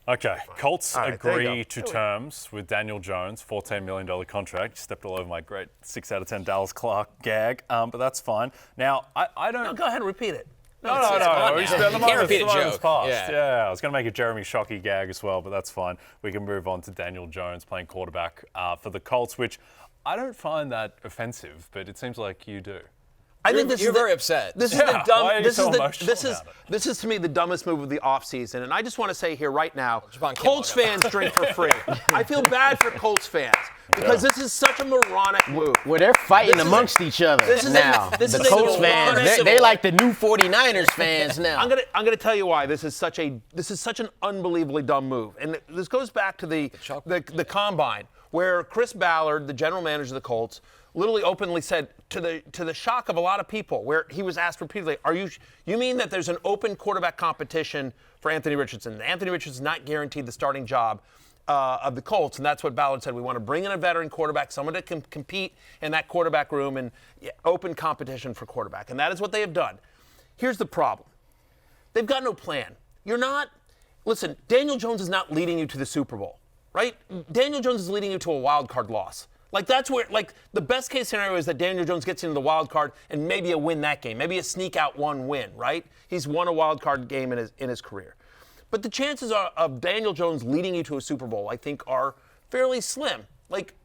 Okay, Colts right, agree to terms with Daniel Jones, $14 million contract. You stepped all over my great 6 out of 10 Dallas Clark gag, but that's fine. Now, I don't... No, go ahead and repeat it. No. You can't repeat a joke. Yeah, I was going to make a Jeremy Shockey gag as well, but that's fine. We can move on to Daniel Jones playing quarterback for the Colts, which I don't find that offensive, but it seems like you do. I think You're very upset. This is the dumb. Why are you so emotional about it? This is to me the dumbest move of the offseason, and I just want to say here right now, Javon Colts fans drink for free. I feel bad for Colts fans because this is such a moronic move. Well, they're fighting amongst each other now. The Colts fans, they like the new 49ers fans now. I'm gonna tell you why this is such an unbelievably dumb move, and this goes back to the combine where Chris Ballard, the general manager of the Colts, literally openly said, to the shock of a lot of people, where he was asked repeatedly, you mean that there's an open quarterback competition for Anthony Richardson? Anthony Richardson's not guaranteed the starting job of the Colts, and that's what Ballard said. We want to bring in a veteran quarterback, someone that can compete in that quarterback room, and open competition for quarterback. And that is what they have done. Here's the problem. They've got no plan. Listen, Daniel Jones is not leading you to the Super Bowl, right? Daniel Jones is leading you to a wild card loss. That's where, the best case scenario is that Daniel Jones gets into the wild card and maybe a win that game, maybe a sneak out one win, right? He's won a wild card game in his career. But the chances of Daniel Jones leading you to a Super Bowl, I think, are fairly slim.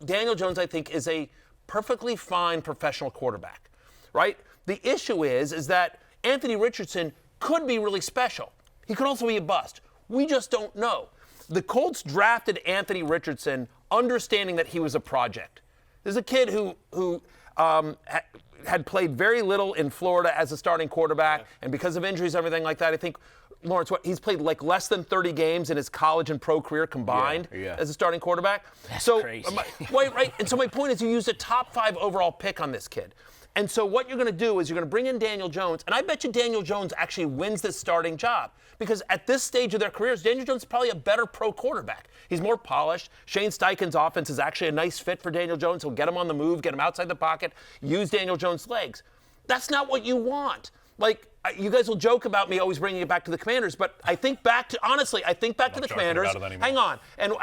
Daniel Jones, I think, is a perfectly fine professional quarterback, right? The issue is that Anthony Richardson could be really special. He could also be a bust. We just don't know. The Colts drafted Anthony Richardson understanding that he was a project. There's a kid who had played very little in Florida as a starting quarterback, and because of injuries, everything like that, I think, Lawrence, he's played less than 30 games in his college and pro career combined as a starting quarterback. That's crazy. Right. And so my point is you used a top 5 overall pick on this kid. And so what you're going to do is you're going to bring in Daniel Jones, and I bet you Daniel Jones actually wins this starting job because at this stage of their careers, Daniel Jones is probably a better pro quarterback. He's more polished. Shane Steichen's offense is actually a nice fit for Daniel Jones. He'll get him on the move, get him outside the pocket, use Daniel Jones' legs. That's not what you want. You guys will joke about me always bringing it back to the Commanders, but I think back to the Commanders. Hang on. And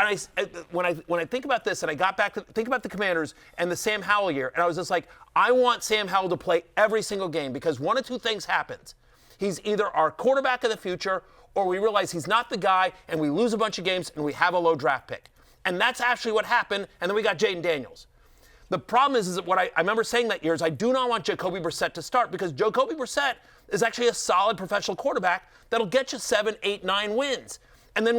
when I think about this, and I got back to think about the Commanders and the Sam Howell year, and I was just like, I want Sam Howell to play every single game because one of two things happens. He's either our quarterback of the future, or we realize he's not the guy, and we lose a bunch of games, and we have a low draft pick. And that's actually what happened, and then we got Jaden Daniels. The problem is that what I remember saying that year is I do not want Jacoby Brissett to start because Jacoby Brissett is actually a solid professional quarterback that'll get you 7, 8, 9 wins. And then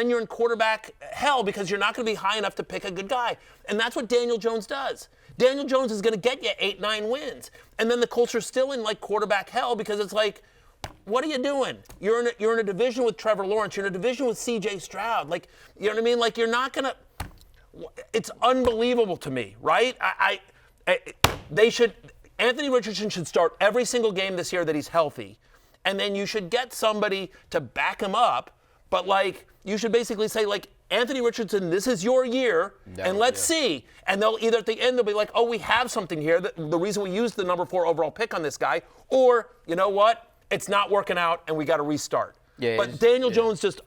you're in quarterback hell because you're not going to be high enough to pick a good guy. And that's what Daniel Jones does. Daniel Jones is going to get you 8, 9 wins. And then the Colts are still in quarterback hell because it's what are you doing? You're in a division with Trevor Lawrence. You're in a division with C.J. Stroud. You know what I mean? You're not going to. It's unbelievable to me, right? Anthony Richardson should start every single game this year that he's healthy, and then you should get somebody to back him up. But you should basically say Anthony Richardson, this is your year, and let's see. And they'll either at the end they'll be like, oh, we have something here. The reason we used the number 4 overall pick on this guy, or you know what, it's not working out, and we got to restart. But Daniel Jones just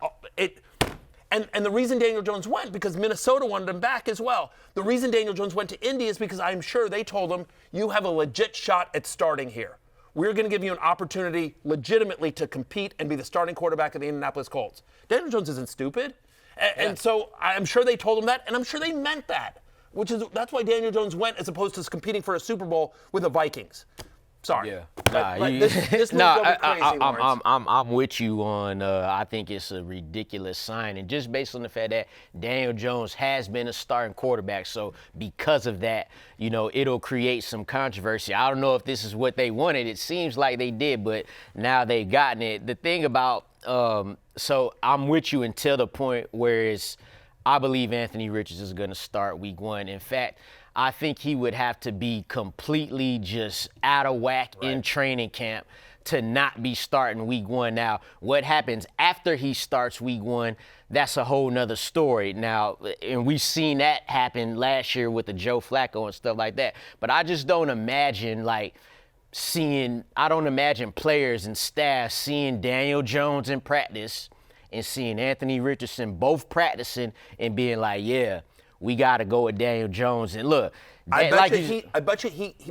And the reason Daniel Jones went, because Minnesota wanted him back as well. The reason Daniel Jones went to Indy is because I'm sure they told him, you have a legit shot at starting here. We're going to give you an opportunity legitimately to compete and be the starting quarterback of the Indianapolis Colts. Daniel Jones isn't stupid. And so I'm sure they told him that, and I'm sure they meant that. That's why Daniel Jones went as opposed to competing for a Super Bowl with the Vikings. Sorry. Yeah. This move crazy, I'm with you on. I think it's a ridiculous sign, and just based on the fact that Daniel Jones has been a starting quarterback, so because of that, it'll create some controversy. I don't know if this is what they wanted. It seems like they did, but now they've gotten it. The thing about so I'm with you until the point where I believe Anthony Richardson is going to start Week 1. In fact, I think he would have to be completely just out of whack in training camp to not be starting Week 1. Now, what happens after he starts Week 1, that's a whole nother story. Now, and we've seen that happen last year with the Joe Flacco and stuff like that. But I just don't imagine I don't imagine players and staff seeing Daniel Jones in practice and seeing Anthony Richardson both practicing and being like, yeah, we got to go with Daniel Jones. And look, I bet you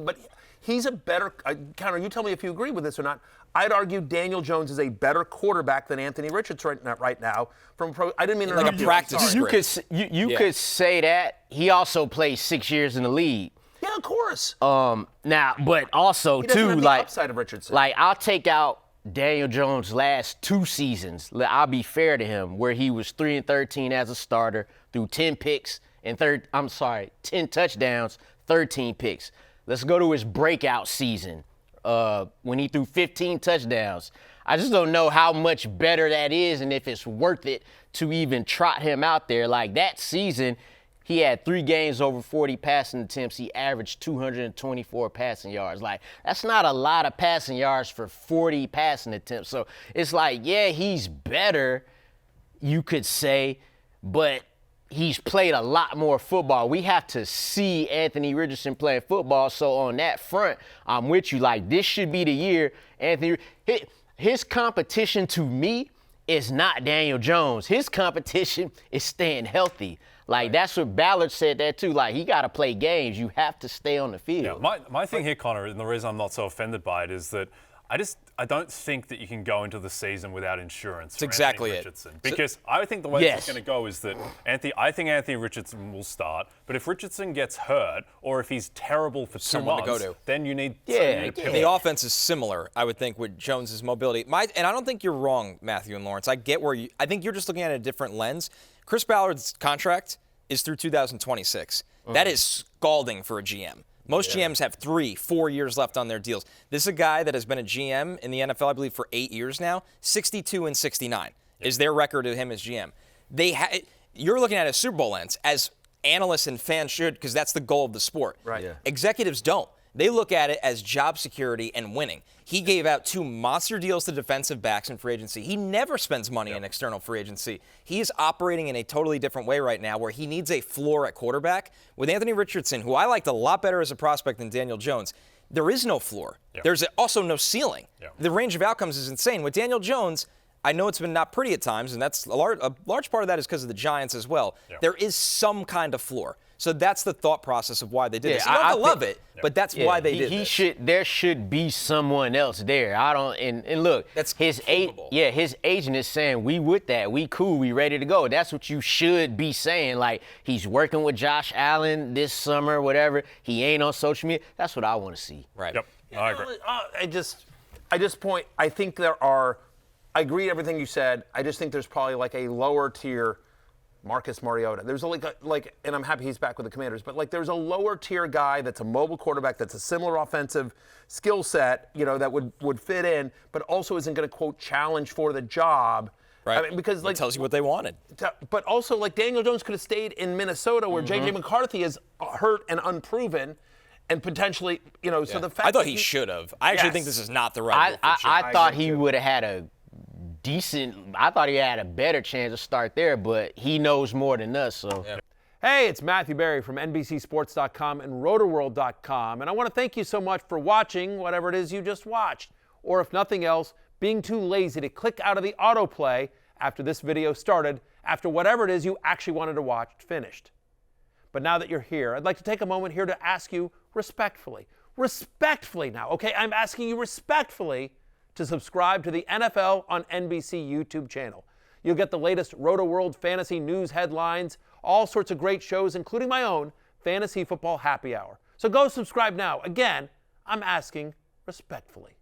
but he's a better, Connor, you tell me if you agree with this or not. I'd argue Daniel Jones is a better quarterback than Anthony Richardson right now. I didn't mean to like interrupt a practice you. You could say that. He also played 6 years in the league. Yeah, of course. Now, but also he doesn't too, have the like upside of Richardson. Like I'll take out Daniel Jones' last 2 seasons. I'll be fair to him, where he was 3-13 as a starter, threw 10 picks and 10 touchdowns, 13 picks. Let's go to his breakout season when he threw 15 touchdowns. I just don't know how much better that is and if it's worth it to even trot him out there. Like that season, he had 3 games over 40 passing attempts. He averaged 224 passing yards. Like, that's not a lot of passing yards for 40 passing attempts. So it's like, yeah, he's better, you could say, but he's played a lot more football. We have to see Anthony Richardson playing football. So on that front, I'm with you. Like, this should be the year his competition to me is not Daniel Jones. His competition is staying healthy. Like, that's what Ballard said that too. Like, he got to play games. You have to stay on the field. Yeah, my thing here, Connor, and the reason I'm not so offended by it is that I don't think that you can go into the season without insurance for exactly Anthony Richardson. Because I think the way it's going to go is that I think Anthony Richardson will start, but if Richardson gets hurt or if he's terrible for 2 months, then you need to pivot. The offense is similar, I would think, with Jones's mobility. And I don't think you're wrong, Matthew and Lawrence. I get I think you're just looking at a different lens. Cris Ballard's contract is through 2026. That is scalding for a GM. Most GMs have 3-4 years left on their deals. This is a guy that has been a GM in the NFL, I believe, for 8 years now. 62-69 is their record of him as GM. You're looking at a Super Bowl lens, as analysts and fans should, because that's the goal of the sport. Right. Yeah. Executives don't. They look at it as job security and winning. He gave out 2 monster deals to defensive backs in free agency. He never spends money in external free agency. He is operating in a totally different way right now where he needs a floor at quarterback. With Anthony Richardson, who I liked a lot better as a prospect than Daniel Jones, there is no floor. There's also no ceiling. The range of outcomes is insane. With Daniel Jones, I know it's been not pretty at times, and that's a large part of that is because of the Giants as well. There is some kind of floor. So that's the thought process of why they did this. You don't have to love it, but that's why they did this. There should be someone else there. And look, that's his agent is saying, we with that, we cool, we ready to go. That's what you should be saying. Like, he's working with Josh Allen this summer, whatever. He ain't on social media. That's what I want to see. Right. Yep. I agree. I agree with everything you said. I just think there's probably like a lower tier Marcus Mariota. There's and I'm happy he's back with the Commanders, but there's a lower tier guy that's a mobile quarterback that's a similar offensive skill set, that would fit in, but also isn't going to quote challenge for the job. Right. I mean, because it tells you what they wanted. But also Daniel Jones could have stayed in Minnesota where J.J. McCarthy is hurt and unproven. And potentially, so the fact I thought he should have. I actually think this is not the right move for I thought he would have had I thought he had a better chance to start there, but he knows more than us, so. Yeah. Hey, it's Matthew Berry from NBCSports.com and RotoWorld.com, and I want to thank you so much for watching whatever it is you just watched, or if nothing else, being too lazy to click out of the autoplay after this video started, after whatever it is you actually wanted to watch finished. But now that you're here, I'd like to take a moment here to ask you respectfully now, okay? I'm asking you respectfully to subscribe to the NFL on NBC YouTube channel. You'll get the latest Roto-World fantasy news headlines, all sorts of great shows, including my own Fantasy Football Happy Hour. So go subscribe now. Again, I'm asking respectfully.